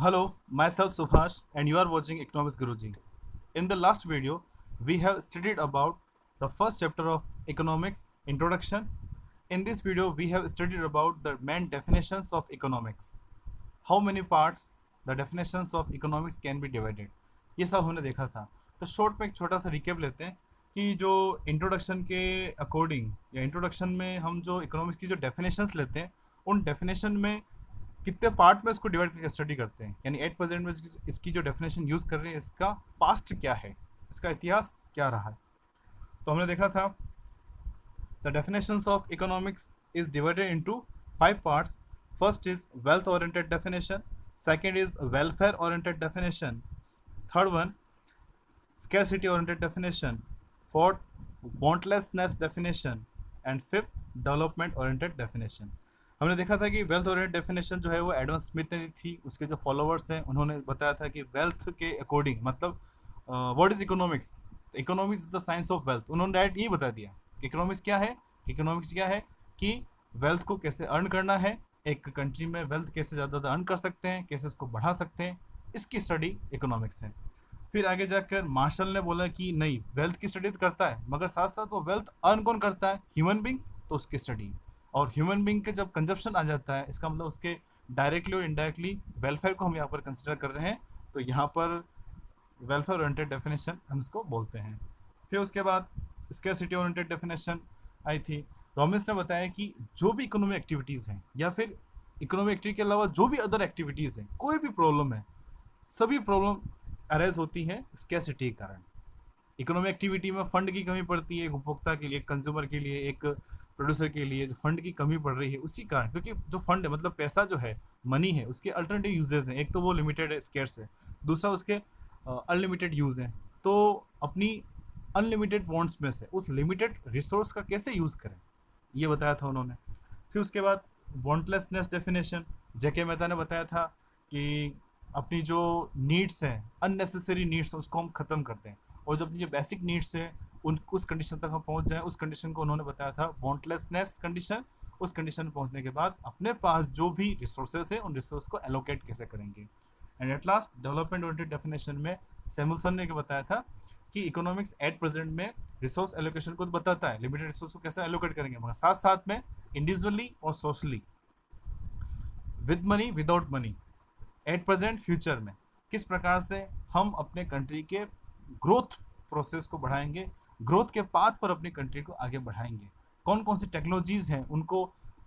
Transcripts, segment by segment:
Hello, myself Subhash and you are watching Economics Guruji. In the last video, we have studied about the first chapter of Economics Introduction. In this video, we have studied about the main definitions of economics. How many parts the definitions of economics can be divided. ये सब हमने देखा था. तो short में एक छोटा सा रिकेप लेते हैं कि जो इंट्रोडक्शन के अकॉर्डिंग या इंट्रोडक्शन में हम जो इकोनॉमिक्स की जो डेफिनेशंस लेते हैं उन डेफिनेशन में कितने पार्ट में इसको डिवाइड करके स्टडी करते हैं, यानी 8% में इसकी जो डेफिनेशन यूज़ कर रहे हैं इसका पास्ट क्या है, इसका इतिहास क्या रहा है. तो हमने देखा था the definitions of economics is divided into 5 parts. First is wealth oriented definition, second is welfare oriented definition, third one scarcity oriented definition, fourth wantlessness definition and fifth development oriented definition. हमने देखा था कि wealth oriented definition जो है वो Adam Smith ने थी, उसके जो फॉलोवर्स हैं उन्होंने बताया था कि वेल्थ के अकॉर्डिंग मतलब what is economics, economics is the science of wealth. उन्होंने डायरेक्ट ये बता दिया कि इकोनॉमिक्स क्या है. इकोनॉमिक्स क्या है कि वेल्थ को कैसे अर्न करना है, एक कंट्री में वेल्थ कैसे ज़्यादा अर्न कर सकते हैं, कैसे इसको बढ़ा सकते हैं, इसकी स्टडी इकोनॉमिक्स है. फिर आगे जाकर मार्शल ने बोला कि नहीं, वेल्थ की स्टडी तो करता है मगर साथ साथ वो वेल्थ अर्न कौन करता है, ह्यूमन बींग, तो उसकी स्टडी. और ह्यूमन बींग के जब कंजप्शन आ जाता है इसका मतलब उसके डायरेक्टली और इनडायरेक्टली वेलफेयर को हम यहाँ पर कंसिडर कर रहे हैं. तो यहाँ पर वेलफेयर ओरिएंटेड डेफिनेशन हम इसको बोलते हैं. फिर उसके बाद स्कैरसिटी ओरिएंटेड डेफिनेशन आई थी. रॉबिन्स ने बताया कि जो भी इकोनॉमिक एक्टिविटीज़ हैं या फिर इकोनॉमिक एक्टिविटी के अलावा जो भी अदर एक्टिविटीज़ हैं, कोई भी प्रॉब्लम है, सभी प्रॉब्लम अरेज होती है स्कैरसिटी के कारण. इकोनॉमिक एक्टिविटी में फंड की कमी पड़ती है, एक उपभोक्ता के लिए, एक कंज्यूमर के लिए, एक प्रोड्यूसर के लिए जो फंड की कमी पड़ रही है उसी कारण, क्योंकि जो फंड है मतलब पैसा जो है, मनी है, उसके अल्टरनेटिव यूजेस हैं. एक तो वो लिमिटेड है, स्केर्स है, दूसरा उसके अनलिमिटेड यूज़ हैं. तो अपनी अनलिमिटेड वॉन्ट्स में से उस लिमिटेड रिसोर्स का कैसे यूज़ करें, ये बताया था उन्होंने. फिर उसके बाद वॉन्टलेसनेस डेफिनेशन, जेके मेहता ने बताया था कि अपनी जो नीड्स हैं, अननेसेसरी नीड्स हैं, उसको हम ख़त्म करते हैं और जो अपनी जो बेसिक नीड्स हैं उन उस कंडीशन तक हम पहुंच जाएं. उस कंडीशन को उन्होंने बताया था वॉन्टलेसनेस कंडीशन. उस कंडीशन में पहुंचने के बाद अपने पास जो भी रिसोर्सेज हैं उन रिसोर्स को एलोकेट कैसे करेंगे. And at last development oriented definition में सैमुअलसन ने बताया था कि इकोनॉमिक्स एट प्रेजेंट में रिसोर्स एलोकेशन को तो बताता है, लिमिटेड रिसोर्स को कैसे एलोकेट करेंगे, मगर साथ साथ में इंडिविजुअली और socially, with money without money, at present future में किस प्रकार से हम अपने कंट्री के ग्रोथ प्रोसेस को बढ़ाएंगे, ग्रोथ के पाथ पर अपनी कंट्री को आगे बढ़ाएंगे, कौन कौन सी टेक्नोलॉजीज़ हैं उनको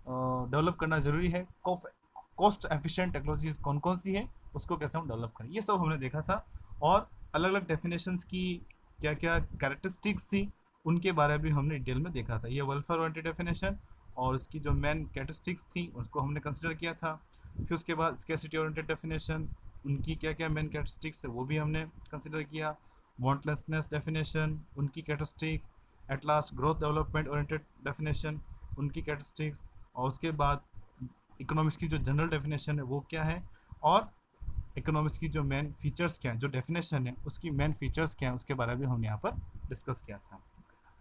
डेवलप करना ज़रूरी है, कॉस्ट एफिशिएंट टेक्नोलॉजीज़ कौन कौन सी हैं उसको कैसे हम डेवलप करें, ये सब हमने देखा था. और अलग अलग डेफिनेशंस की क्या क्या कैरेक्टरिस्टिक्स थी उनके बारे में भी हमने डिटेल में देखा था. ये वेलफेयर ओरिएंटेड डेफिनेशन और इसकी जो मेन कैरेक्टरिस्टिक्स थी उसको हमने कंसिडर किया था. फिर उसके बाद स्कैरसिटी ओरिएंटेड डेफिनेशन, उनकी क्या क्या मेन कैरेक्टरिस्टिक्स है वो भी हमने कंसिडर किया. वॉन्टलेसनेस डेफिनेशन, उनकी characteristics. At last growth development oriented definition, उनकी कैरेक्टरिस्टिक्स. और उसके बाद इकोनॉमिक्स की जो जनरल डेफिनेशन है वो क्या है और इकोनॉमिक्स की जो मेन फीचर्स क्या हैं, जो डेफिनेशन है उसकी मेन फीचर्स क्या हैं, उसके बारे में हमने यहाँ पर डिस्कस किया था.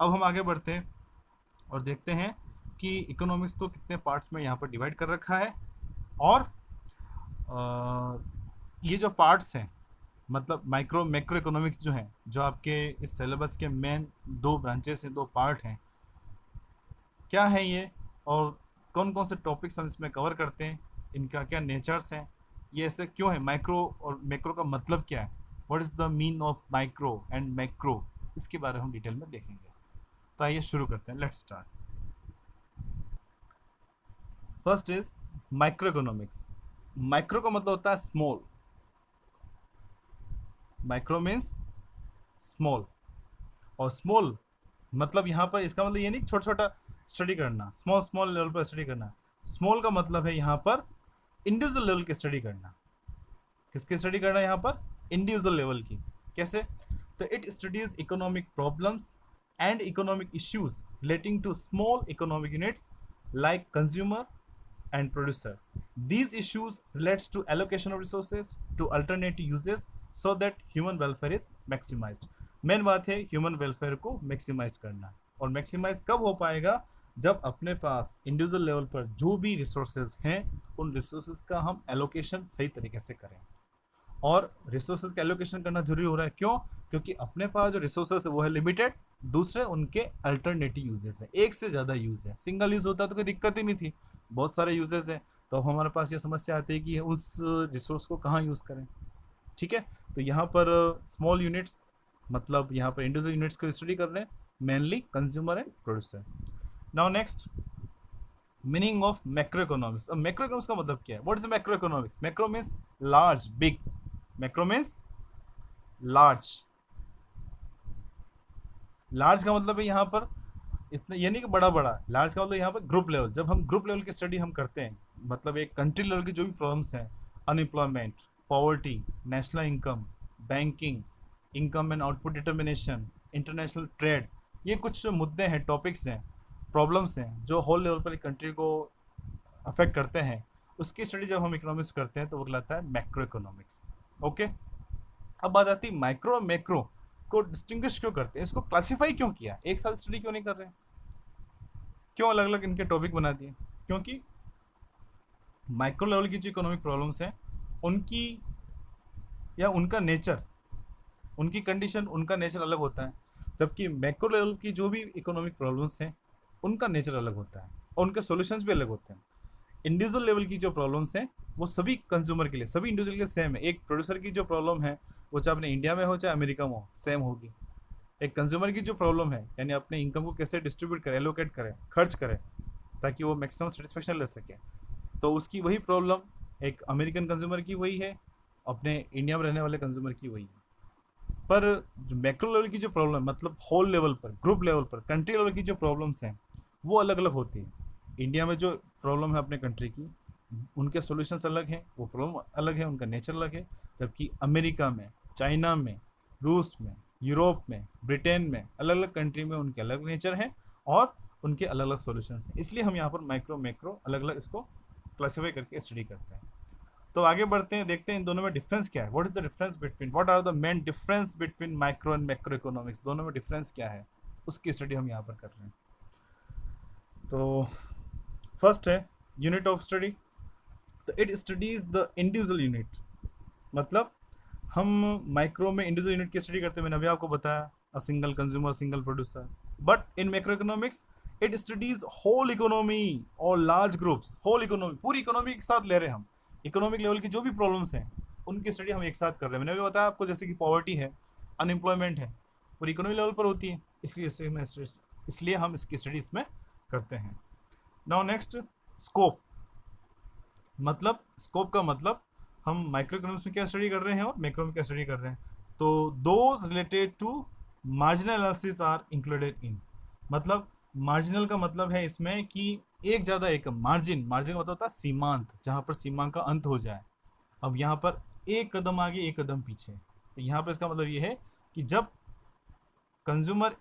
अब हम आगे बढ़ते हैं और देखते हैं कि इकोनॉमिक्स को कितने पार्ट्स में यहाँ पर डिवाइड कर रखा है. और ये जो पार्ट्स हैं मतलब माइक्रो मैक्रो इकोनॉमिक्स जो हैं, जो आपके इस सिलेबस के मेन 2 ब्रांचेस हैं, 2 पार्ट हैं, क्या है ये और कौन कौन से टॉपिक्स हम इसमें कवर करते हैं, इनका क्या नेचर्स हैं, ये ऐसे क्यों है, माइक्रो और मैक्रो का मतलब क्या है, what is the mean of micro and macro, इसके बारे में हम डिटेल में देखेंगे. तो आइए शुरू करते हैं. Let's start. First is micro economics. Micro का मतलब होता है स्मॉल. माइक्रो मीन्स स्मॉल और स्मॉल मतलब यहाँ पर इसका मतलब ये नहीं छोटा छोटा स्टडी करना, स्मॉल स्मॉल लेवल पर स्टडी करना. स्मॉल का मतलब है यहाँ पर इंडिविजुअल लेवल की स्टडी करना. किसकी स्टडी करना है यहाँ पर, इंडिविजुअल लेवल की. कैसे, तो it studies economic problems and economic issues relating to small economic units like consumer and producer. These issues relates to allocation of resources to alternative uses so that human welfare is maximized. Main बात है human welfare को maximise करना. और maximise कब हो पाएगा, जब अपने पास इंडिविजुअल लेवल पर जो भी रिसोर्सेज हैं उन रिसोर्सेज का हम एलोकेशन सही तरीके से करें. और रिसोर्सेज का एलोकेशन करना जरूरी हो रहा है। क्यों? क्योंकि अपने पास जो रिसोर्सेज है वो है लिमिटेड, दूसरे उनके अल्टरनेटिव यूजेस है, एक से ज़्यादा यूज है। सिंगल यूज होता तो कोई दिक्कत ही नहीं थी, बहुत सारे यूजेस हैं, तो अब हमारे पास ये समस्या आती है कि उस रिसोर्स को कहाँ यूज़ करें। ठीक है, तो यहाँ पर स्मॉल यूनिट्स, मतलब यहाँ पर इंडिविजुअल यूनिट्स को स्टडी कर रहे हैं, mainly consumer and producer. Now next, meaning of macro economics. अब मैक्रो इकोनॉमिक्स का मतलब क्या है? What is macro economics? Macro means large, big. Macro means large. Large का मतलब है यहाँ पर इतना, ये नहीं कि बड़ा बड़ा। लार्ज का मतलब यहाँ पर ग्रुप लेवल। जब हम ग्रुप लेवल की स्टडी हम करते हैं, मतलब एक कंट्री लेवल की जो भी प्रॉब्लम्स हैं, unemployment, poverty, national income, banking, income and output determination, international trade, ये कुछ मुद्दे हैं, टॉपिक्स हैं, प्रॉब्लम्स हैं जो होल लेवल पर एक कंट्री को अफेक्ट करते हैं। उसकी स्टडी जब हम इकोनॉमिक्स करते हैं तो वो कहलाता है मैक्रो इकोनॉमिक्स। ओके, अब बात आती है माइक्रो और मैक्रो को डिस्टिंग्विश क्यों करते हैं, इसको क्लासीफाई क्यों किया, एक साथ स्टडी क्यों नहीं कर रहे हैं, क्यों अलग अलग इनके टॉपिक बना दिए? क्योंकि माइक्रो लेवल की जो इकोनॉमिक प्रॉब्लम्स हैं उनकी, या उनका नेचर, उनकी कंडीशन, उनका नेचर अलग होता है, जबकि मैक्रो लेवल की जो भी इकोनॉमिक प्रॉब्लम्स हैं उनका नेचर अलग होता है और उनके सॉल्यूशंस भी अलग होते हैं। इंडिविजुअल लेवल की जो प्रॉब्लम्स हैं वो सभी कंज्यूमर के लिए, सभी इंडिविजुअल के लिए सेम है। एक प्रोड्यूसर की जो प्रॉब्लम है वो चाहे अपने इंडिया में हो चाहे अमेरिका में हो, सेम होगी। एक कंज्यूमर की जो प्रॉब्लम है, यानी अपने इनकम को कैसे डिस्ट्रीब्यूट करे, एलोकेट करे, खर्च करे ताकि वो मैक्सिमम सेटिस्फेक्शन ले सके, तो उसकी वही प्रॉब्लम एक अमेरिकन कंज्यूमर की वही है, अपने इंडिया में रहने वाले कंज्यूमर की वही है। पर जो मैक्रो लेवल की जो प्रॉब्लम, मतलब होल लेवल पर, ग्रुप लेवल पर, कंट्री लेवल की जो प्रॉब्लम्स हैं वो अलग अलग होती हैं। इंडिया में जो प्रॉब्लम है अपने कंट्री की, उनके सॉल्यूशंस अलग हैं, वो प्रॉब्लम अलग है, उनका नेचर अलग है। जबकि अमेरिका में, चाइना में, रूस में, यूरोप में, ब्रिटेन में, अलग अलग कंट्री में उनके अलग नेचर हैं और उनके अलग अलग सॉल्यूशंस हैं। इसलिए हम यहाँ पर माइक्रो मैक्रो अलग अलग इसको क्लासीफाई करके स्टडी करते हैं। तो आगे बढ़ते हैं, देखते हैं इन दोनों में डिफरेंस क्या है। What is the difference between, what are the main difference between micro and macro economics, दोनों में डिफरेंस क्या है, उसकी स्टडी हम यहाँ पर कर रहे हैं। तो फर्स्ट है यूनिट ऑफ स्टडी, तो it studies the individual unit. मतलब हम माइक्रो में इंडिविजुअल यूनिट की स्टडी करते हैं, मैंने अभी आपको बताया, a single consumer, single producer. But in macro economics it studies whole economy और लार्ज ग्रुप्स। होल इकोनॉमी, पूरी इकोनॉमी एक साथ ले रहे हैं हम, इकोनॉमिक लेवल की जो भी प्रॉब्लम्स हैं उनकी स्टडी हम एक साथ कर रहे हैं। मैंने अभी बताया आपको, जैसे कि पॉवर्टी है, अनएम्प्लॉयमेंट है, पूरी इकोनॉमी लेवल पर होती है, इसलिए हम इसकी स्टडी इसमें करते हैं। Now next, scope. मतलब स्कोप का मतलब हम माइक्रो इकोनॉमिक्स में क्या स्टडी कर रहे हैं और मैक्रो में क्या स्टडी कर रहे हैं। तो those related to marginal analysis are included in. मतलब मार्जिनल का मतलब है इसमें कि एक ज़्यादा एक मार्जिन, मार्जिन का मतलब होता है सीमांत, जहाँ पर सीमांत का अंत हो जाए। अब यहाँ पर एक कदम आगे एक कदम पीछे, तो यहाँ पर इसका मतलब ये है कि जब कंज्यूमर,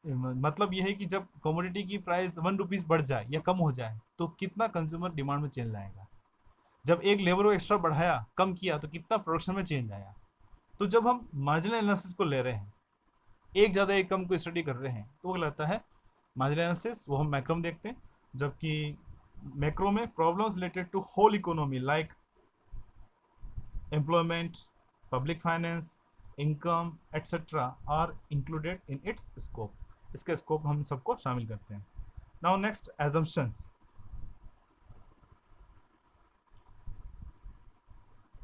मतलब यह है कि जब कमोडिटी की प्राइस 1 रुपीज़ बढ़ जाए या कम हो जाए तो कितना कंज्यूमर डिमांड में चेंज लाएगा। जब एक लेबर को एक्स्ट्रा बढ़ाया, कम किया, तो कितना प्रोडक्शन में चेंज आया। तो जब हम मार्जिनल एनालिसिस को ले रहे हैं, एक ज़्यादा एक कम को स्टडी कर रहे हैं, तो वो लगता है मार्जिनल एनालिसिस, वो हम मैक्रो में देखते हैं। जबकि मैक्रो में problems related to whole economy like employment, public finance, income etcetera are included in its scope. इसका स्कोप हम सबको शामिल करते हैं। Now next, assumptions.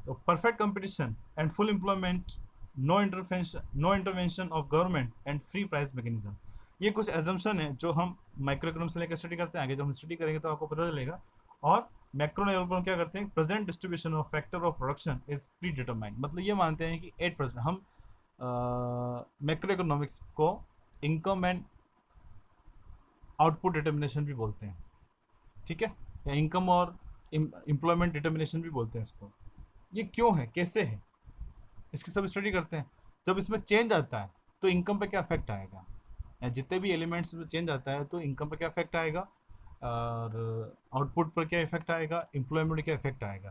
तो perfect competition and full employment, no intervention of government and free price mechanism, ये कुछ assumption है जो हम माइक्रो इकोनॉमिक्स से लेकर स्टडी करते हैं। आगे जब हम स्टडी करेंगे तो आपको पता चलेगा। और मैक्रो लेवल पर हम क्या करते हैं, present distribution of factor of production is pre determined. मतलब ये मानते हैं कि 8%, हम मैक्रो इकोनॉमिक्स को इनकम एंड आउटपुट डिटर्मिनेशन भी बोलते हैं, ठीक है, या इनकम और एम्प्लॉयमेंट डिटर्मिनेशन भी बोलते हैं इसको। ये क्यों है, कैसे है, इसकी सब स्टडी करते हैं। जब इसमें चेंज आता है तो इनकम पे क्या इफेक्ट आएगा, या जितने भी एलिमेंट्स में चेंज आता है तो इनकम पे क्या इफेक्ट आएगा, और आउटपुट पर क्या इफेक्ट आएगा, एम्प्लॉयमेंट पर क्या इफेक्ट आएगा,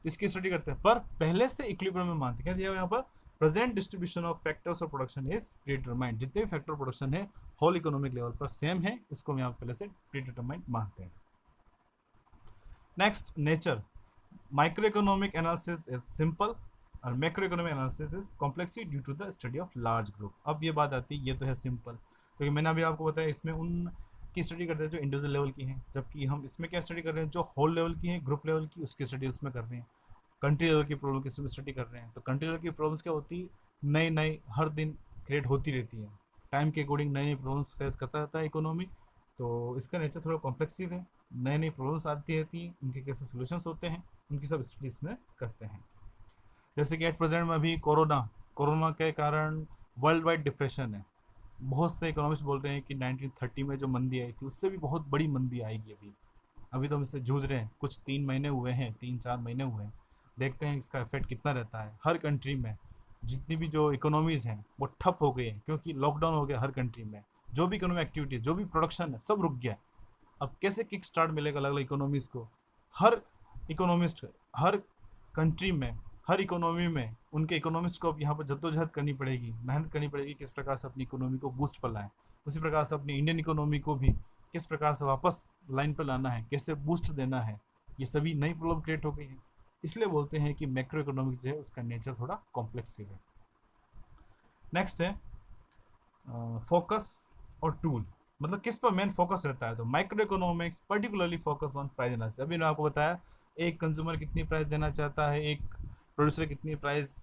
तो इसकी स्टडी करते हैं। पर पहले से इक्विलिब्रियम में मानते हैं, क्या दिया यहाँ पर, present distribution of factors of production is predetermined. जितने भी फैक्टर प्रोडक्शन है होल इकोनॉमिक लेवल पर सेम है, इसको हम यहाँ पहले से प्रीडिटरमाइंड मानते हैं। Next, nature. Microeconomic analysis is simple, और macro economic analysis is complexity due to the study of large group. अब ये बात आती है, ये तो है सिंपल, क्योंकि मैंने अभी आपको बताया इसमें उन की स्टडी करते हैं जो इंडिविजुअल लेवल की हैं, जबकि हम इसमें क्या स्टडी कर रहे हैं, जो होल लेवल की हैं, ग्रुप लेवल की, उसकी स्टडी उसमें कर रहे हैं। कंट्री लेवल की प्रॉब्लम की स्टडी कर रहे हैं, तो कंट्री लेवल की प्रॉब्लम्स क्या होती है, नई नई हर दिन क्रिएट होती रहती है, टाइम के अकॉर्डिंग नई नई प्रॉब्लम्स फेस करता रहता है इकोनॉमी। तो इसका नेचर थोड़ा कॉम्प्लेक्सिव है, नई नई प्रॉब्लम्स आती रहती हैं, उनके कैसे सोल्यूशंस होते हैं, उनकी सब स्टडीज में करते हैं। जैसे कि एट प्रेजेंट में अभी कोरोना के कारण वर्ल्ड वाइड डिप्रेशन है। बहुत से इकोनॉमिस्ट बोल रहे हैं कि 1930 में जो मंदी आई थी उससे भी बहुत बड़ी मंदी आएगी अभी। अभी तो हम इससे जूझ रहे हैं, कुछ 3 महीने हुए हैं, 3-4 महीने हुए हैं। देखते हैं इसका इफेक्ट कितना रहता है। हर कंट्री में जितनी भी जो इकोनॉमीज़ हैं वो ठप हो गई हैं, क्योंकि लॉकडाउन हो गया हर कंट्री में। जो भी इकोनॉमिक एक्टिविटी है, जो भी प्रोडक्शन है, सब रुक गया है। अब कैसे किक स्टार्ट मिलेगा अलग अलग इकोनॉमीज़ को। हर इकोनॉमिस्ट, हर कंट्री में, हर इकोनॉमी में उनके इकोनॉमिस्ट को अब यहाँ पर जद्दोजहद करनी पड़ेगी, मेहनत करनी पड़ेगी, किस प्रकार से अपनी इकोनॉमी को बूस्ट पर लाएं। उसी प्रकार से अपनी इंडियन इकोनॉमी को भी किस प्रकार से वापस लाइन पर लाना है, कैसे बूस्ट देना है, ये सभी नई प्रॉब्लम क्रिएट हो गई है। इसलिए बोलते हैं कि मैक्रो इकोनॉमिक्स जो है उसका नेचर थोड़ा कॉम्प्लेक्सिव है। नेक्स्ट है फोकस और टूल, मतलब किस पर मेन फोकस रहता है। तो micro economics particularly focus on price analysis. अभी मैंने आपको बताया एक कंज्यूमर कितनी प्राइस देना चाहता है, एक प्रोड्यूसर कितनी प्राइस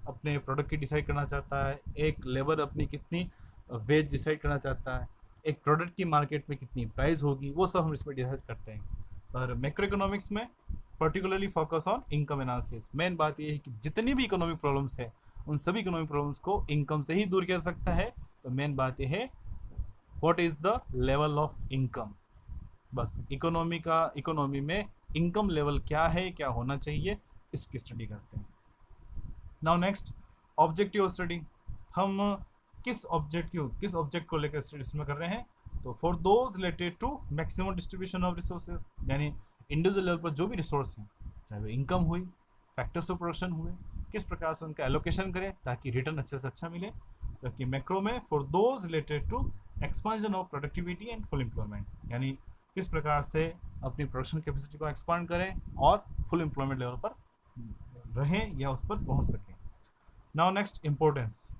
अपने प्रोडक्ट की डिसाइड करना चाहता है, एक लेबर अपनी कितनी वेज डिसाइड करना चाहता है, एक प्रोडक्ट की मार्केट में कितनी प्राइस होगी, वो सब हम इसमें डिसाइड करते हैं। और मैक्रो इकोनॉमिक्स में particularly focus on income analysis. Main बात ये है कि जितनी भी इकोनॉमिक प्रॉब्लम्स है उन सभी इकोनॉमिक प्रॉब्लम्स को इनकम से ही दूर किया जा सकता है। तो मेन बात ये है what is the level of income. बस इकोनॉमी में इनकम लेवल क्या है, क्या होना चाहिए, इसकी स्टडी करते हैं। Now next objective study. हम किस ऑब्जेक्ट को लेकर स्टडी इसमें कर रहे हैं। तो for those related to maximum distribution of resources, यानी इंडिविजुअल लेवल पर जो भी रिसोर्स हैं, चाहे वो इनकम हुई, फैक्टर्स ऑफ प्रोडक्शन हुए, किस प्रकार से उनका एलोकेशन करें ताकि रिटर्न अच्छे से अच्छा मिले। जबकि मैक्रो में for those related to expansion of productivity and full employment, यानी किस प्रकार से अपनी प्रोडक्शन कैपेसिटी को एक्सपांड करें और फुल एम्प्लॉयमेंट लेवल पर रहें या उस पर पहुंच सकें। Now next importance,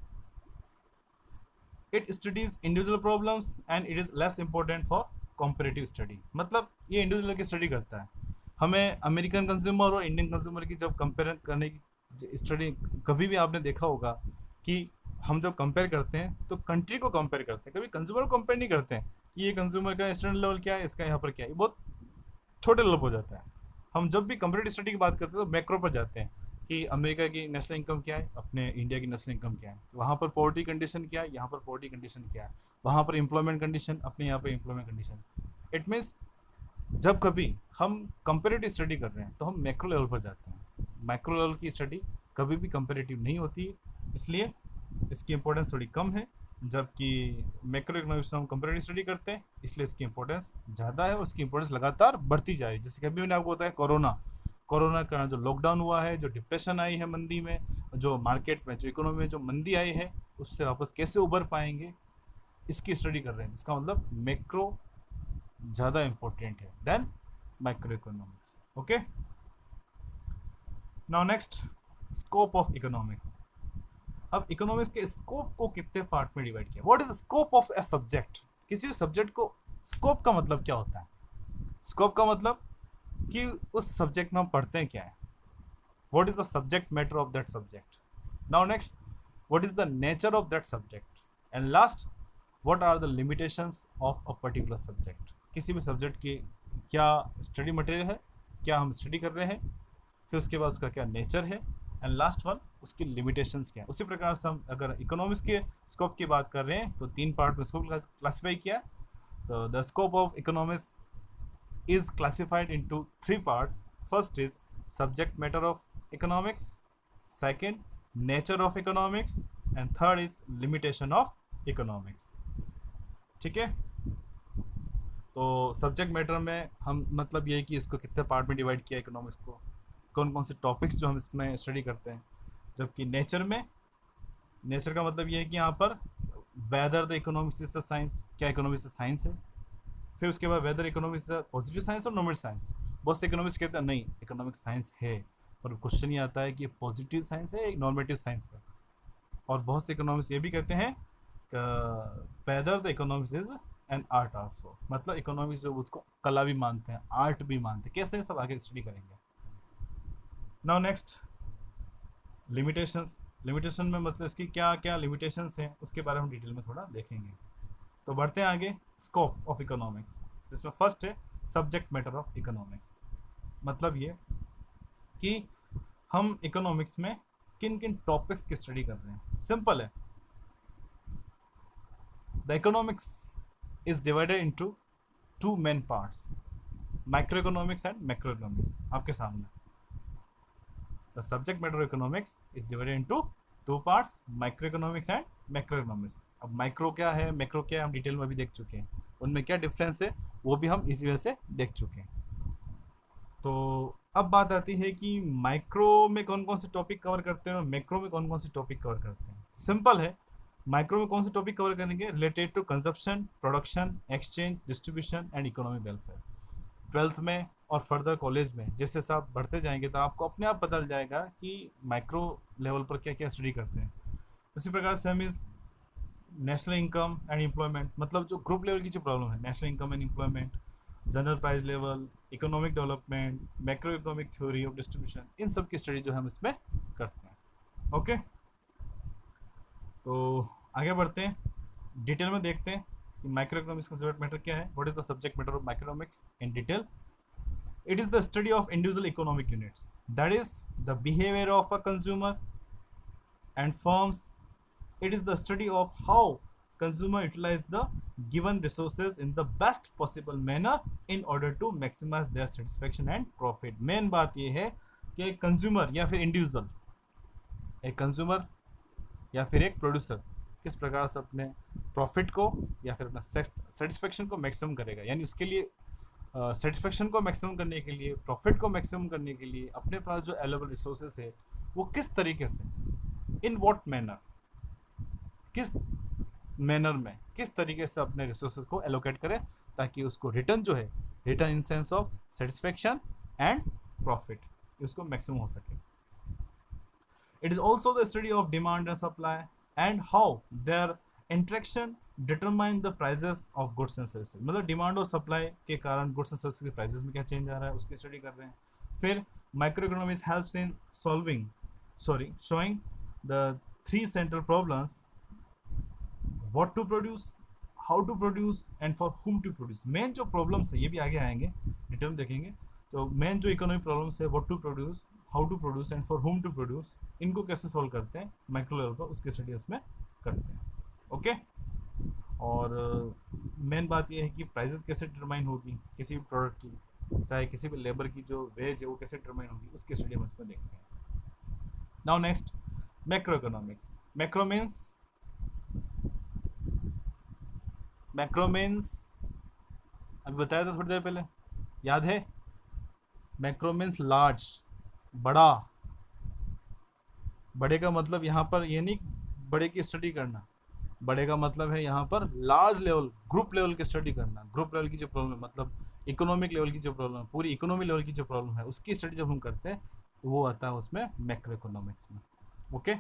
it studies individual problems and it is less important for comparative study. मतलब ये इंडिविजुअल की स्टडी करता है। हमें अमेरिकन कंज्यूमर और इंडियन कंज्यूमर की जब कंपेयर करने की स्टडी, कभी भी आपने देखा होगा कि हम जब कंपेयर करते हैं तो कंट्री को कंपेयर करते हैं, कभी कंज्यूमर को कंपेयर नहीं करते हैं कि ये कंज्यूमर का स्टैंडर्ड लेवल क्या है, इसका यहाँ पर क्या है। ये बहुत छोटे लेवल पर जाता है। हम जब भी कंपेरेटिव स्टडी की बात करते हैं तो मैक्रो पर जाते हैं कि अमेरिका की नेशनल इनकम क्या है, अपने इंडिया की नेशनल इनकम क्या है, वहाँ पर पॉवर्टी कंडीशन क्या है, यहाँ पर पॉवर्टी कंडीशन क्या है, वहाँ पर एम्प्लॉयमेंट कंडीशन, अपने यहाँ पर एम्प्लॉयमेंट कंडीशन। इट मीन्स जब कभी हम कंपेरेटिव स्टडी कर रहे हैं तो हम मैक्रो लेवल पर जाते हैं। मैक्रो लेवल की स्टडी कभी भी कंपेरेटिव नहीं होती, इसलिए इसकी इंपॉर्टेंस थोड़ी कम है। जबकि मैक्रो इकोनॉमिक्स में हम कंपेरेटिव स्टडी करते हैं, इसलिए इसकी इंपॉर्टेंस ज़्यादा है और इसकी इंपॉर्टेंस लगातार बढ़ती जा रही है। जैसे कि अभी मैंने आपको बताया कोरोना का जो लॉकडाउन हुआ है, जो डिप्रेशन आई है मंदी में, जो मार्केट में, जो इकोनॉमी में जो मंदी आई है, उससे वापस कैसे उबर पाएंगे, इसकी स्टडी कर रहे हैं। इसका मतलब मैक्रो ज़्यादा इम्पोर्टेंट है then micro economics. Okay, now next scope of economics. अब इकोनॉमिक्स के स्कोप को कितने पार्ट में डिवाइड किया। What is scope of a subject. किसी भी सब्जेक्ट को स्कोप का मतलब क्या होता है। स्कोप का मतलब कि उस सब्जेक्ट में हम पढ़ते हैं क्या है, what is the subject matter of that subject. Now next, what is the nature of that subject, and last, what are the limitations of a particular subject. किसी भी सब्जेक्ट की क्या स्टडी मटेरियल है, क्या हम स्टडी कर रहे हैं, फिर उसके बाद उसका क्या नेचर है, एंड लास्ट वन उसकी लिमिटेशंस क्या है। उसी प्रकार से हम अगर इकोनॉमिक्स के स्कोप की बात कर रहे हैं तो 3 पार्ट में स्कोप क्लासीफाई किया। तो the scope of economics is classified into 3 parts. First is subject matter of economics, second nature of economics, and third is limitation of economics. ठीक है, तो सब्जेक्ट मैटर में हम मतलब ये है कि इसको कितने पार्ट में डिवाइड किया इकोनॉमिक्स को, कौन कौन से टॉपिक्स जो हम इसमें स्टडी करते हैं। जबकि नेचर का मतलब ये है कि यहाँ पर whether the economics is a science, क्या इकोनॉमिक्स साइंस है। फिर उसके बाद वेदर इकोनॉमिक्स पॉजिटिव साइंस और नॉमिनल साइंस। बहुत से इकोनॉमिक्स कहते हैं नहीं इकोनॉमिक्स साइंस है, पर क्वेश्चन ये आता है कि पॉजिटिव साइंस है नॉर्मेटिव साइंस है। और बहुत से इकोनॉमिक्स ये भी कहते हैं whether the economics is an art also, मतलब इकोनॉमिक्स जो उसको कला भी मानते हैं, आर्ट भी मानते हैं, कैसे सब आगे स्टडी करेंगे। Now next, limitations. लिमिटेशन में मतलब इसकी क्या क्या लिमिटेशंस हैं उसके बारे में डिटेल में थोड़ा देखेंगे। तो बढ़ते हैं आगे, स्कोप ऑफ इकोनॉमिक्स, जिसमें फर्स्ट है सब्जेक्ट मैटर ऑफ इकोनॉमिक्स। मतलब ये कि हम इकोनॉमिक्स में किन किन टॉपिक्स की स्टडी कर रहे हैं। सिंपल है, the economics is divided into two main parts, micro economics and macro economics. आपके सामने the subject matter of economics is divided into two parts, micro economics and macro economics. अब micro क्या है, macro क्या है, हम detail में भी देख चुके हैं, उनमें क्या डिफरेंस है वो भी हम इसी वजह से देख चुके हैं। तो अब बात आती है कि माइक्रो में कौन कौन से टॉपिक कवर करते हैं और मैक्रो में कौन कौन से टॉपिक कवर करते हैं। सिंपल है, माइक्रो में कौन से टॉपिक कवर करेंगे, related to consumption, production, exchange, distribution and economic welfare. Twelfth में और फर्दर कॉलेज में जैसे जैसे आप बढ़ते जाएंगे तो आपको अपने आप पता चल जाएगा कि माइक्रो लेवल पर क्या क्या स्टडी करते हैं। उसी प्रकार से हम इस नेशनल इनकम एंड एम्प्लॉयमेंट, मतलब जो ग्रुप लेवल की जो प्रॉब्लम है, national income and employment, general price level, economic development, macro economic theory of distribution, इन सब की स्टडी जो हम इसमें करते हैं। ओके, तो आगे बढ़ते हैं, डिटेल में देखते हैं कि माइक्रो इकोनॉमिक्स का सब्जेक्ट मैटर क्या है। What is the subject matter of micro economics in detail. It is the study of individual economic units, that is the behavior of a consumer and firms. It is the study of how consumer utilize the given resources in the best possible manner in order to maximize their satisfaction and profit. Main बात ये है कि एक consumer या फिर individual, एक consumer या फिर एक प्रोड्यूसर किस प्रकार से अपने प्रॉफिट को या फिर अपना सेटिस्फेक्शन को मैक्सिमम करेगा, यानी उसके लिए सेटिस्फेक्शन को मैक्सिमम करने के लिए, प्रॉफिट को मैक्सिमम करने के लिए अपने पास जो अवेलेबल रिसोर्सेज है वो किस तरीके से, इन व्हाट मैनर, किस मैनर में, किस तरीके से अपने रिसोर्सेज को एलोकेट करें ताकि उसको रिटर्न जो है, return in sense of satisfaction and profit, उसको मैक्सिमम हो सके। It is also the study of demand and supply and how their interaction determine the prices of goods and services, मतलब डिमांड और सप्लाई के कारण goods and services के prices में क्या चेंज आ रहा है उसकी स्टडी कर रहे हैं। फिर micro economics helps in showing the three central problems, what to produce, how to produce and for whom to produce. Main जो प्रॉब्लम्स है ये भी आगे आएंगे, डिटेल में देखेंगे। तो मेन जो इकोनॉमिक प्रॉब्लम्स है, what to produce, how to produce and for whom to produce, इनको कैसे सॉल्व करते हैं माइक्रो लेवल पर, उसकी स्टडी इसमें करते हैं। ओके, और मेन बात यह है कि प्राइजेस कैसे डिटरमाइन होगी किसी भी प्रोडक्ट की, चाहे किसी भी लेबर की जो वेज है वो कैसे डिटरमाइन होगी, उसकी स्टडी हम इसमें देखते हैं। Now next, macro economics. Macro means अभी बताया था थोड़ी देर पहले, याद है? मैक्रो मीन्स लार्ज, बड़ा। बड़े का मतलब यहाँ पर ये नहीं बड़े की स्टडी करना, बड़े का मतलब है यहाँ पर लार्ज लेवल, ग्रुप लेवल की स्टडी करना। ग्रुप लेवल की जो प्रॉब्लम, मतलब इकोनॉमिक लेवल की जो प्रॉब्लम है, पूरी इकोनॉमी लेवल की जो प्रॉब्लम है उसकी स्टडी जब हम करते हैं तो वो आता है उसमें मैक्रो इकोनॉमिक्स में। ओके,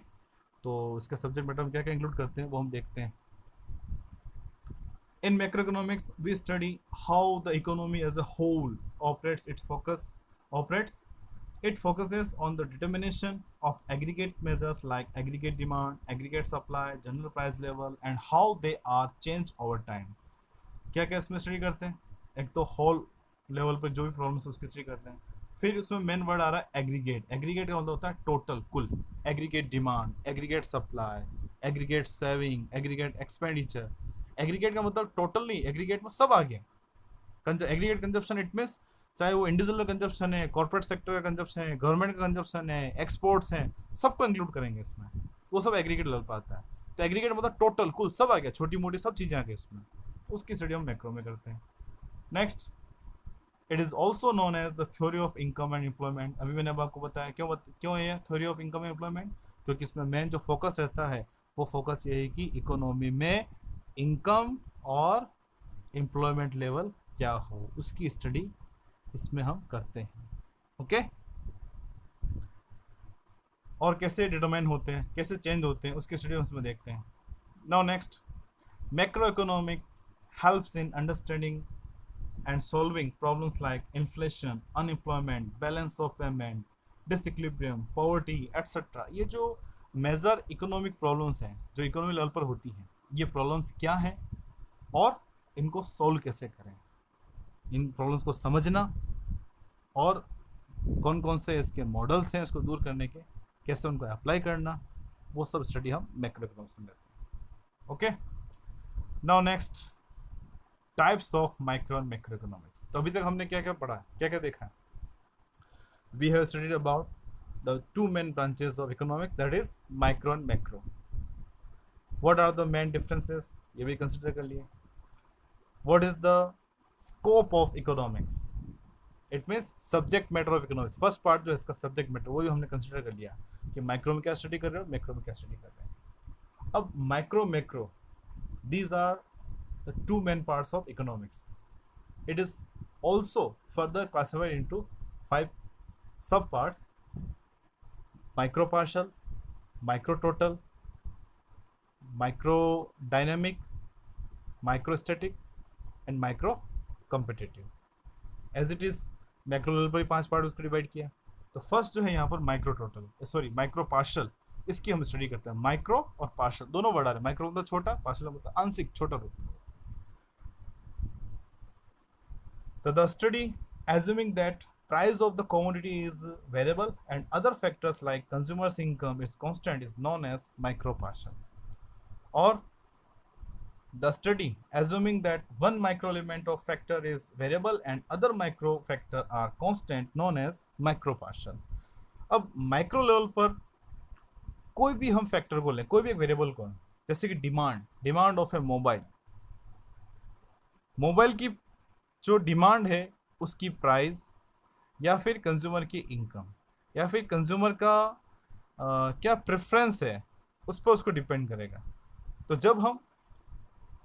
तो इसका सब्जेक्ट मैटर हम क्या क्या इंक्लूड करते हैं वो हम देखते हैं। In macroeconomics, we study how the economy as a whole operates. It focuses on the determination of aggregate measures like aggregate demand, aggregate supply, general price level, and how they are changed over time. क्या क्या इसमें study करते हैं? एक तो whole level पर जो भी प्रॉब्लम्स है उसकी स्टडी करते हैं। फिर उसमें मेन वर्ड आ रहा है एग्रीगेट। एग्रीगेट का मतलब होता है टोटल, कुल। Aggregate demand, aggregate supply, aggregate saving, aggregate expenditure. Aggregate का मतलब टोटल नहीं, एग्रीगेट में सब आ गया। एग्रीगेट कंजप्शन इट मीन्स चाहे वो इंडिविजुअल कंजप्शन है, कॉर्पोरेट सेक्टर का कंजप्शन है, गवर्नमेंट का कंजप्शन है, एक्सपोर्ट्स हैं, सबको इंक्लूड करेंगे इसमें, वो सब एग्रीगेट लेवल पर आता है। तो एग्रीगेट मतलब टोटल, कुल, सब आ गया, छोटी मोटी सब चीज़ें आ गई इसमें, उसकी स्टडी हम मैक्रो में करते हैं। Next, it is also known as the theory of income and employment. अभी मैंने अब आपको बताया क्यों है theory of income and employment, क्योंकि इसमें मेन जो फोकस रहता है वो फोकस ये है कि इकोनॉमी में इनकम और एम्प्लॉयमेंट लेवल क्या हो, उसकी स्टडी इसमें हम करते हैं। ओके, और कैसे डिटरमाइन होते हैं, कैसे चेंज होते हैं, उसके स्टडी हम इसमें देखते हैं. Now next, macro economics helps in understanding and solving problems like inflation, unemployment, balance of payment, disequilibrium, poverty, etc. ये जो मेजर इकोनॉमिक प्रॉब्लम्स हैं जो इकोनॉमी लेवल पर होती हैं, ये प्रॉब्लम्स क्या हैं और इनको सॉल्व कैसे करें, इन प्रॉब्लम्स को समझना और कौन कौन से इसके मॉडल्स हैं उसको दूर करने के, कैसे उनको अप्लाई करना, वो सब स्टडी हम मैक्रो इकोनॉमिक्स में लेते हैं. Okay, now next, types of micro and macro economics. तो अभी तक हमने क्या क्या पढ़ा, क्या क्या देखा. We have studied about the two main branches of economics, that is micro and macro. What are the main differences, ये भी कंसिडर कर लिए. What is the scope of economics, it means subject matter of economics. First part जो है इसका subject matter, वो भी हमने कंसिडर कर लिया कि माइक्रो में क्या स्टडी कर रहे हो, मैक्रो में क्या स्टडी कर रहे हैं. अब micro macro, these are the two main parts of economics. It is also further classified into 5 subparts: micro partial, micro total, micro dynamic, micro static and micro competitive. As it is macro level पर ही 5 part उसको divide किया. तो first जो है यहाँ पर micro total, sorry micro partial, इसकी हम स्टडी करते हैं. माइक्रो और पार्शल दोनों वर्ड आ रहे हैं. माइक्रो मतलब छोटा, पार्शल मतलब आंशिक, छोटा रूप. The study assuming that price of the commodity is variable and other factors like consumers income is constant is known as micro partial. Or the study assuming that one micro element of factor is variable and other micro factor are constant known as micro partial. अब micro level पर कोई भी हम factor को लें, कोई भी एक वेरिएबल को, जैसे कि डिमांड ऑफ ए मोबाइल की जो डिमांड है उसकी प्राइस, या फिर कंज्यूमर की इनकम, या फिर कंज्यूमर का क्या प्रेफरेंस है, उस पर उसको डिपेंड करेगा. तो जब हम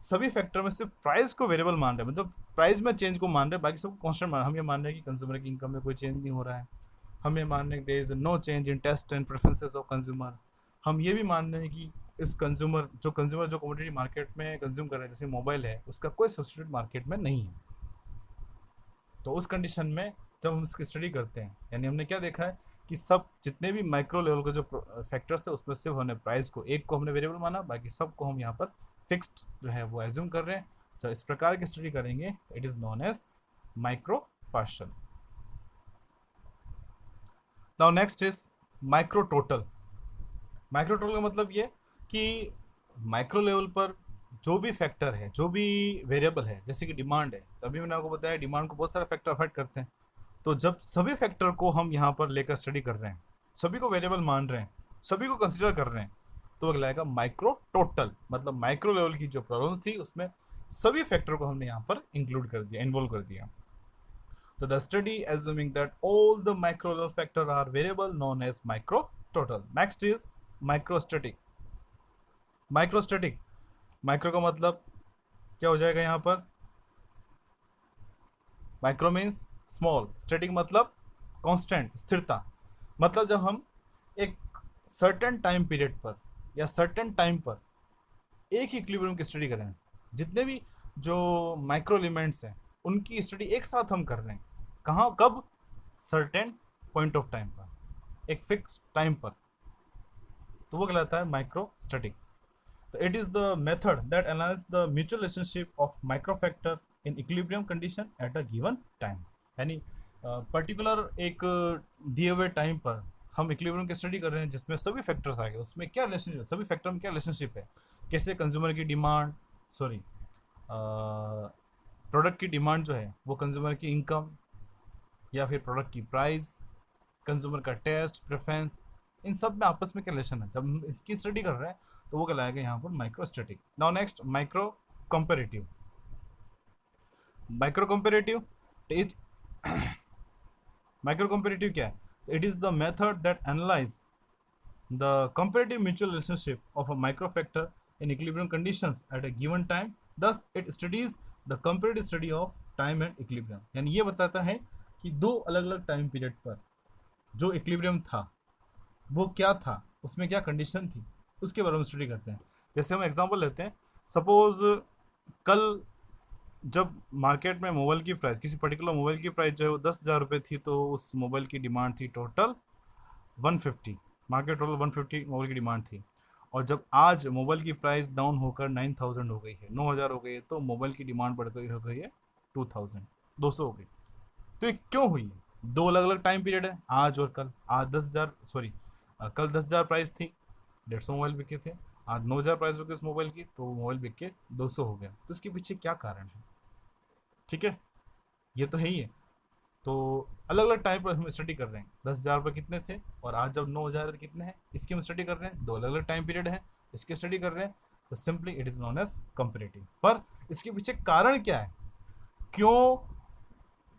सभी फैक्टर में सिर्फ प्राइस को वेरिएबल मान रहे हैं, मतलब प्राइस में चेंज को मान रहे हैं, बाकी सब कांस्टेंट मान रहे हैं, हम ये मान रहे हैं कि कंज्यूमर की इनकम में कोई चेंज नहीं हो रहा है, हम ये मान रहे हैं कि there is no change in taste and preferences of consumer, हम ये भी मान रहे हैं कि इस कंज्यूमर जो कमोडिटी मार्केट में कंज्यूम कर रहे हैं, जैसे मोबाइल है, उसका कोई सब्स्टिट्यूट मार्केट में नहीं है. तो उस कंडीशन में जब हम इसकी स्टडी करते हैं, यानी हमने क्या देखा है कि सब जितने भी माइक्रो लेवल के जो फैक्टर्स है उसमें सिर्फ हमने प्राइस को, एक को हमने वेरिएबल माना, बाकी सब को हम यहाँ पर फिक्स्ड जो है वो एज्यूम कर रहे हैं. तो इस प्रकार की स्टडी करेंगे, it is known as micro partial. Now next is micro total. Micro total का मतलब ये कि माइक्रो लेवल पर जो भी फैक्टर है, जो भी वेरिएबल है, जैसे कि डिमांड है, तभी मैंने आपको बताया डिमांड को बहुत सारे फैक्टर अफेक्ट करते हैं. तो जब सभी फैक्टर को हम यहाँ पर लेकर स्टडी कर रहे हैं, सभी को वेरिएबल मान रहे हैं, सभी को कंसिडर कर रहे हैं, तो अगला आएगा माइक्रो टोटल. मतलब माइक्रो लेवल की जो प्रॉब्लम थी उसमें सभी फैक्टर को हमने यहाँ पर इंक्लूड कर दिया, इन्वॉल्व कर दिया. तो the study assuming that all the micro level factor are variable known as micro total. Next is microstatic. Micro का मतलब क्या हो जाएगा यहाँ पर, माइक्रो मीन्स स्मॉल, स्टैटिक मतलब कांस्टेंट, स्थिरता. मतलब जब हम एक सर्टेन टाइम पीरियड पर या सर्टेन टाइम पर एक ही इक्विलिब्रियम की स्टडी करें, जितने भी जो माइक्रो एलिमेंट्स हैं उनकी स्टडी एक साथ हम कर रहे हैं, कहाँ, कब, सर्टेन पॉइंट ऑफ टाइम पर, एक फिक्स टाइम पर, तो वो कहलाता है माइक्रोस्टैटिक. So it is the method that analyzes the mutual relationship of microfactor in equilibrium condition at a given time. यानी पर्टिकुलर एक दिए हुए टाइम पर हम इक्विलिब्रियम की स्टडी कर रहे हैं जिसमें सभी फैक्टर्स आ गए, उसमें क्या रिलेशनशिप, सभी फैक्टर में क्या रिलेशनशिप है, कैसे कंज्यूमर की डिमांड, सॉरी प्रोडक्ट की डिमांड जो है वो कंज्यूमर की इनकम, या फिर प्रोडक्ट की प्राइस, कंज्यूमर का टेस्ट, प्रेफरेंस, इन सब में आपस में क्या रिलेशन है. जब हम इसकी स्टडी कर रहे हैं तो वो कहलाएगा यहाँ पर microstatic. Now next micro comparative. Micro comparative क्या है, it is the method that analyze the comparative mutual relationship of a micro factor in equilibrium conditions at a given time. Thus it studies the comparative study of time and equilibrium. यानी ये बताता है कि दो अलग अलग time period पर जो इक्विलिब्रियम था वो क्या था, उसमें क्या कंडीशन थी, उसके बारे में स्टडी करते हैं। जैसे हम एग्जांपल लेते हैं, सपोज कल जब मार्केट में मोबाइल की प्राइस, किसी पर्टिकुलर मोबाइल की प्राइस जो है वो 10,000 रुपये थी, तो उस मोबाइल की डिमांड थी टोटल 150, मार्केट टोटल 150 मोबाइल की डिमांड थी। और जब आज मोबाइल की प्राइस डाउन होकर 9,000 हो गई है, 9,000 हो गई है, तो मोबाइल की डिमांड बढ़ गई हो गई है 2,000, 200 हो गई। तो ये क्यों हुई है? दो अलग अलग टाइम पीरियड है, आज और कल। आज 10,000, सॉरी, कल 10,000 प्राइस थी, 150 मोबाइल बिके थे। आज 9,000 प्राइस हो गई उस मोबाइल की, तो मोबाइल बिक के 200 हो गया। तो इसके पीछे क्या कारण है? ठीक है, ये तो है ही है। तो अलग अलग टाइम पर हम स्टडी कर रहे हैं, 10,000 रुपये कितने थे और आज जब 9,000 कितने हैं, इसकी हम स्टडी कर रहे हैं। दो अलग अलग टाइम पीरियड है, इसकी स्टडी कर रहे हैं। तो simply it is known as comparative. पर इसके पीछे कारण क्या है, क्यों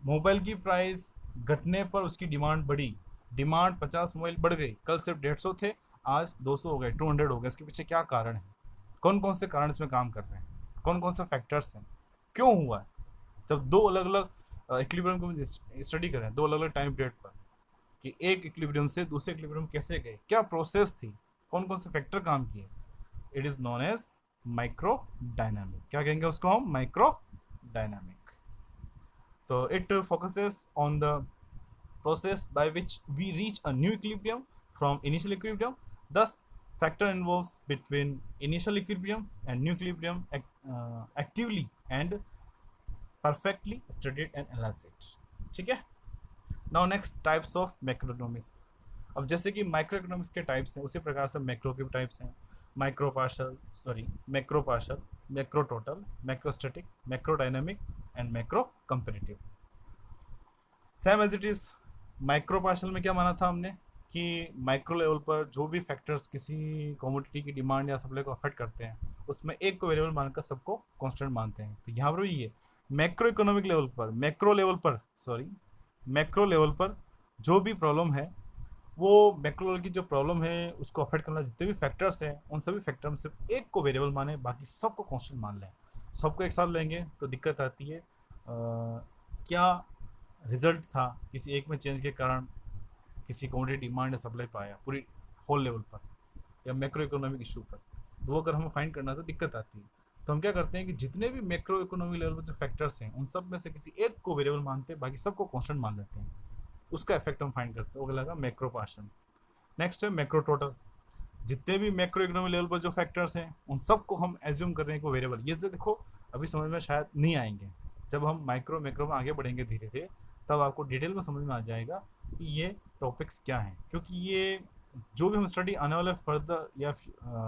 मोबाइल की प्राइस घटने पर उसकी डिमांड बढ़ी? डिमांड 50 मोबाइल बढ़ गई, कल सिर्फ 150 थे, आज 200 हो गए, 200 हो गए। इसके पीछे क्या कारण है? कौन कौन से कारण इसमें काम कर रहे हैं, कौन कौन से फैक्टर्स हैं, क्यों हुआ है? जब दो अलग अलग इक्विलिब्रियम को स्टडी करें, दो अलग अलग टाइम पीरियड पर, कि एक इक्विलिब्रियम से दूसरे इक्विलिब्रियम कैसे गए, क्या प्रोसेस थी, कौन कौन से फैक्टर काम किए, it is known as micro dynamic. क्या कहेंगे उसको हम? Micro dynamic. तो it focuses on the process by which we reach a new equilibrium from initial equilibrium. Thus, factor involves between initial equilibrium and new equilibrium actively and perfectly studied and analyzed. ठीक है। Now next types of macroeconomics. अब जैसे कि micro economics के types हैं, उसी प्रकार से मैक्रो के टाइप्स हैं। Micro partial, sorry, macro partial, macro total, macro static, macro dynamic and macro comparative. Same as it is. Micro partial में क्या माना था हमने कि माइक्रो लेवल पर जो भी फैक्टर्स किसी कमोडिटी की डिमांड या सप्लाई को अफेक्ट करते हैं, उसमें एक को वेरिएबल मानकर सबको कांस्टेंट मानते हैं। तो यहाँ पर भी ये मैक्रो इकोनॉमिक लेवल पर, मैक्रो लेवल पर, सॉरी, मैक्रो लेवल पर जो भी प्रॉब्लम है, वो मैक्रो लेवल की जो प्रॉब्लम है उसको अफेक्ट करना, जितने भी फैक्टर्स हैं उन सभी फैक्टर में सिर्फ एक को वेरिएबल माने, बाकी सबको कांस्टेंट मान लें। सबको एक साथ लेंगे तो दिक्कत आती है। क्या रिजल्ट था किसी एक में चेंज के कारण, किसी कमोडिटी डिमांड या सप्लाई पाया पूरी होल लेवल पर या मैक्रो इकोनॉमिक इशू पर, तो वो अगर हमें फाइंड करना है तो दिक्कत आती है। तो हम क्या करते हैं कि जितने भी मैक्रो इकोनॉमिक लेवल पर जो फैक्टर्स हैं उन सब में से किसी एक को वेरिएबल मानते हैं, बाकी सबको कांस्टेंट मान लेते हैं। उसका इफेक्ट हम फाइंड करते हैं, वो लगा मैक्रो पार्शन। नेक्स्ट है मैक्रो टोटल। जितने भी मैक्रो इकोनॉमिक लेवल पर जो फैक्टर्स हैं उन सबको हम एज्यूम कर रहे हैं को वेरिएबल। ये जो देखो अभी समझ में शायद नहीं आएंगे, जब हम माइक्रो मैक्रो में आगे बढ़ेंगे धीरे धीरे, तब आपको डिटेल में समझ में आ जाएगा कि ये टॉपिक्स क्या हैं। क्योंकि ये जो भी हम स्टडी आने वाले फर्दर या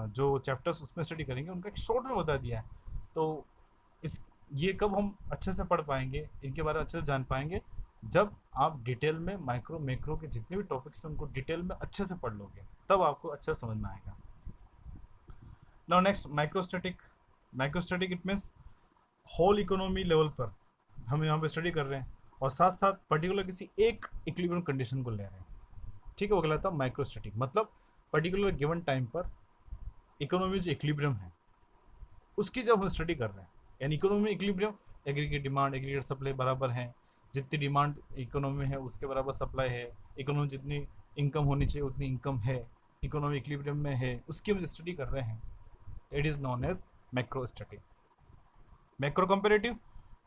जो चैप्टर्स उसमें स्टडी करेंगे उनका एक शॉर्ट में बता दिया है। तो इस ये कब हम अच्छे से पढ़ पाएंगे, इनके बारे में अच्छे से जान पाएंगे, जब आप डिटेल में माइक्रो मैक्रो के जितने भी टॉपिक्स हैं उनको डिटेल में अच्छे से पढ़ लोगे, तब आपको अच्छा समझ में आएगा। Now next microstatic. Microstatic it means whole economy level पर हम यहाँ पे स्टडी कर रहे हैं और साथ साथ पर्टिकुलर किसी एक इक्विलिब्रियम कंडीशन को ले रहे हैं। ठीक है, वो कहलाता है माइक्रोस्टैटिक। मतलब पर्टिकुलर गिवन टाइम पर इकोनॉमी जो इक्विलिब्रियम है उसकी जब हम स्टडी कर रहे हैं, यानी economy equilibrium, aggregate demand aggregate supply बराबर है, जितनी डिमांड इकोनॉमी में है उसके बराबर सप्लाई है, इकोनॉमी जितनी इनकम होनी चाहिए उतनी इनकम है, इकोनॉमी इक्विलिब्रियम में है, उसकी हम स्टडी कर रहे हैं। It is known as macrostatic. Macro comparative,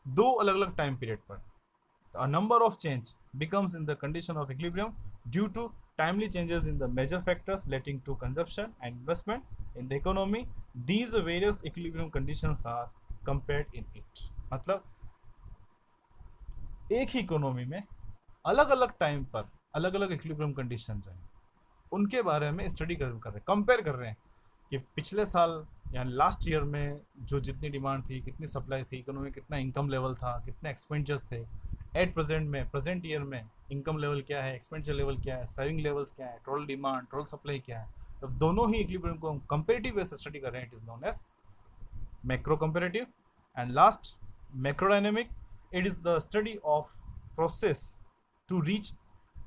दो अलग अलग टाइम पीरियड पर a number of change becomes in the condition of equilibrium due to timely changes in the major factors relating to consumption and investment in the economy. These various equilibrium conditions are compared in it. मतलब एक ही economy में अलग अलग time पर अलग अलग equilibrium condition जो हैं उनके बारे में स्टडी कर रहे हैं, कंपेयर कर रहे हैं कि पिछले साल या लास्ट ईयर में जो जितनी डिमांड थी, कितनी सप्लाई थी, इकोनॉमी कितना इनकम लेवल था, कितने एक्सपेंडिचर्स थे, एट प्रेजेंट में, प्रेजेंट ईयर में इनकम लेवल क्या है, एक्सपेंडिचर लेवल क्या है, सेविंग लेवल्स क्या है, टोटल डिमांड, टोटल सप्लाई क्या है। तो दोनों ही इक्विलिब्रियम को हम कंपेरेटिव वे से स्टडी कर रहे हैं। It is known as macro comparative. And last macro dynamic, it is the study of process to reach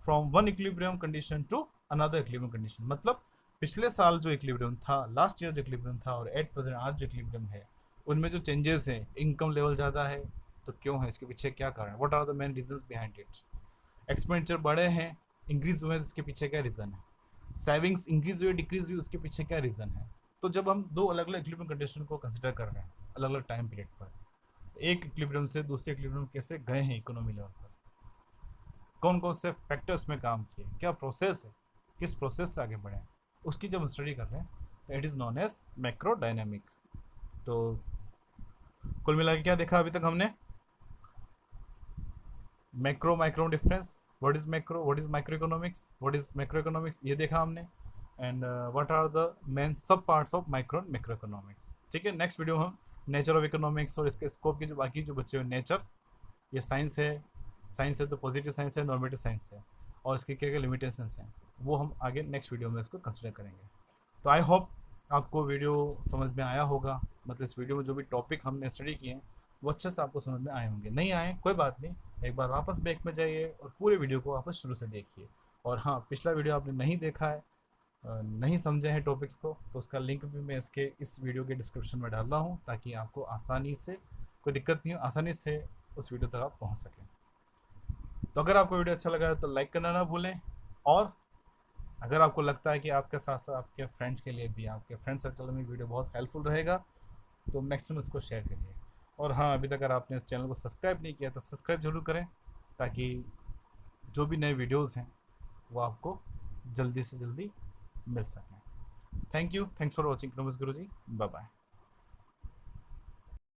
from one equilibrium condition to another equilibrium condition. मतलब पिछले साल जो इक्विलिब्रियम था, लास्ट ईयर जो इक्विलिब्रियम था और एट प्रेजेंट आज जो इक्विलिब्रियम है, उनमें जो चेंजेस हैं, इनकम लेवल ज़्यादा है तो क्यों है, इसके पीछे क्या कारण, what are the main reasons behind it. Expenditure बढ़े हैं, इंक्रीज हुए हैं, तो इसके पीछे क्या रीज़न है। सेविंग्स इंक्रीज हुई डिक्रीज हुई, उसके पीछे क्या रीज़न है। तो जब हम दो अलग अलग इक्विलिब्रियम कंडीशन को कंसिडर कर रहे हैं अलग अलग टाइम पीरियड पर, एक इक्विलिब्रियम से दूसरे इक्विलिब्रियम कैसे गए हैं इकोनॉमी लेवल पर, कौन कौन से फैक्टर्स में काम किए, क्या प्रोसेस है, किस प्रोसेस से आगे बढ़े हैं, उसकी जब हम स्टडी कर रहे हैं तो it is known as macro dynamic. तो कुल मिला के क्या देखा अभी तक हमने, macro micro difference, what is macro, what is micro economics, what is macro economics, ये देखा हमने, and what are the main sub parts of micro and macro economics. ठीक है, नेक्स्ट वीडियो हम नेचर ऑफ इकोनॉमिक्स और इसके scope के जो बाकी जो बच्चे हुए, नेचर, ये साइंस है तो पॉजिटिव साइंस है, नॉर्मेटिव साइंस है, और इसके क्या क्या लिमिटेशंस हैं वो हम आगे नेक्स्ट वीडियो में इसको कंसिडर करेंगे। तो आई होप आपको वीडियो समझ में आया होगा, मतलब इस वीडियो में जो भी टॉपिक हमने स्टडी किए हैं वो अच्छे से आपको समझ में आए होंगे। नहीं आए कोई बात नहीं, एक बार वापस बैक में जाइए और पूरे वीडियो को वापस शुरू से देखिए। और हाँ, पिछला वीडियो आपने नहीं देखा है, नहीं समझे हैं टॉपिक्स को, तो उसका लिंक भी मैं इसके इस वीडियो के डिस्क्रिप्शन में डाल रहा हूँ, ताकि आपको आसानी से, कोई दिक्कत नहीं हो, आसानी से उस वीडियो तक आप पहुँच सकें। तो अगर आपको वीडियो अच्छा लगा है तो लाइक करना ना भूलें, और अगर आपको लगता है कि आपके साथ साथ आपके फ्रेंड्स के लिए भी, आपके फ्रेंड सर्कल में वीडियो बहुत हेल्पफुल रहेगा, तो मैक्सिमम इसको शेयर करिए। और हाँ, अभी तक अगर आपने इस चैनल को सब्सक्राइब नहीं किया तो सब्सक्राइब जरूर करें, ताकि जो भी नए वीडियोज़ हैं वो आपको जल्दी से जल्दी मिल सकें। Thank you, thanks for watching economics Guruji, bye bye.